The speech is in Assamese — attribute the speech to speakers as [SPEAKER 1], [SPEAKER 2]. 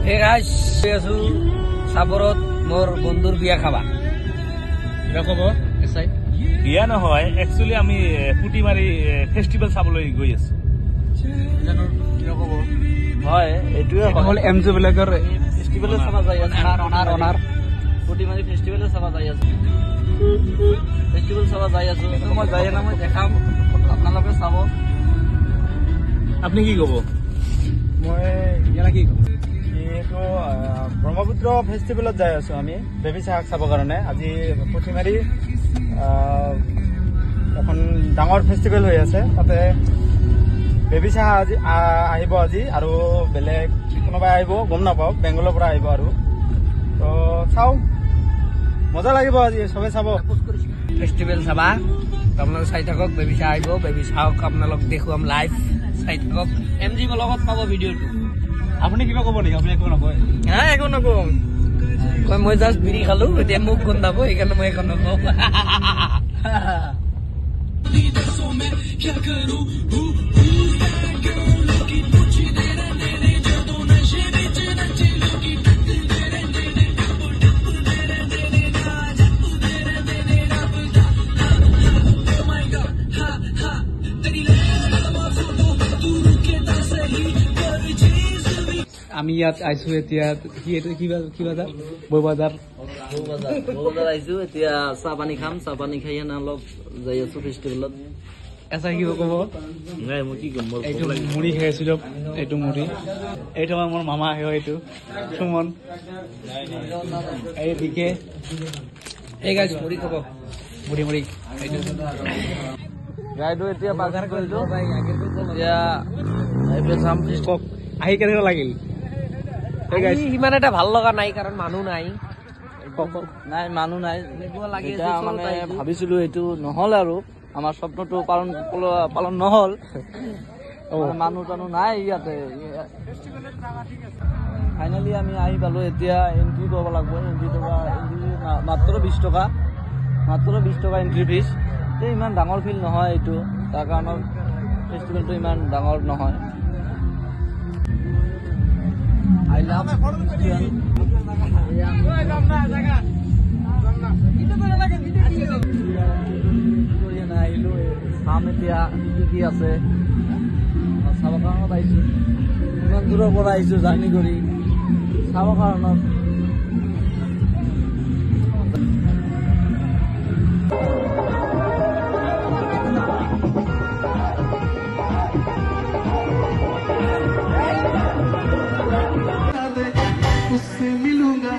[SPEAKER 1] Hey guys, asu Saborot mor bondur biya khaba.
[SPEAKER 2] Kira khobor? Esai. Biya na hoy. Actually ami Putimari festival saboloi goi asu. Janor kira khobor?
[SPEAKER 1] Hoy, etuye
[SPEAKER 2] hol MJ Blacker
[SPEAKER 1] festival sama jai asu. Onar. Putimari festival sama jai asu. Festival sama jai asu. Moi jai na moi dekham. Apnaloke sabo.
[SPEAKER 2] Apni ki kobo?
[SPEAKER 3] মই ইয়ালা কি কম এইটো ব্ৰহ্মপুত্ৰ ফেষ্টিভেলত যাই আছো আমি বেবী চাহক চাব কাৰণে আজি পুঠিমাৰী এখন ডাঙৰ ফেষ্টিভেল হৈ আছে তাতে বেবী চাহ আজি আহিব আজি আৰু বেলেগ কোনোবা আহিব গম নাপাও বেংগলৰ পৰা আহিব আৰু তো চাও মজা লাগিব আজি সবে চাব
[SPEAKER 1] ফেষ্টিভেল চাবা আপোনালোক চাই থাকক বেবী চাহ আহিব বেবী চাহক আপোনালোক দেখুৱাম লাইভ চাই থাকক এমজি ব্লগত পাব ভিডিঅ'টো
[SPEAKER 2] আপুনি কিবা ক'ব নেকি আপুনি একো নকয়
[SPEAKER 1] একো নকওঁ মই জাষ্ট বিড়ি খালো এতিয়া মোক গোন্ধাব সেইকাৰণে মই একো নকওঁ
[SPEAKER 3] আমি ইয়াত আইছো এতিয়া কি বজার
[SPEAKER 1] আহিছো এতিয়া চাহ পানী খাম চাহ পানী খাই অলপ যাই আছো ফেষ্টিভেলত
[SPEAKER 3] এসা কি কব
[SPEAKER 2] নাই মই কি কম
[SPEAKER 3] এইটো মুড়ি খাইছিল এইটো মুড়ি এইটো মোৰ মামা আহে এইটো সুমন এইদিকে
[SPEAKER 1] এই গাইছ মুড়ি খাব
[SPEAKER 3] মুড়ি
[SPEAKER 1] এইটো গাইটো এতিয়া বাগান কৰিলো এতিয়া এইটো চাম
[SPEAKER 3] আহি কেনেকুৱা লাগিল
[SPEAKER 1] ইমান এটা ভাল লগা নাই কাৰণ মানুহ নাই মানুহ নাই মানে ভাবিছিলো এইটো নহল আৰু আমাৰ স্বপ্নটো পালন নহল মানুহ টানুহ নাই ইয়াতে ফাইনেলি আমি আহি পালো এতিয়া এন্ট্ৰি কৰিব লাগিব এন্ট্ৰি মাত্ৰ 20 টকা এন্ট্ৰি ফিজ ইমান ডাঙৰ ফিল্ড নহয় এইটো তাৰ কাৰণে ফেষ্টিভেলটো ইমান ডাঙৰ নহয় I love এতিয়া কি আছে চাব কাৰণত আহিছো ইমান দূৰৰ পৰা আহিছো জাৰ্ণি কৰি চাব কাৰণত
[SPEAKER 4] उससे मिलूंगा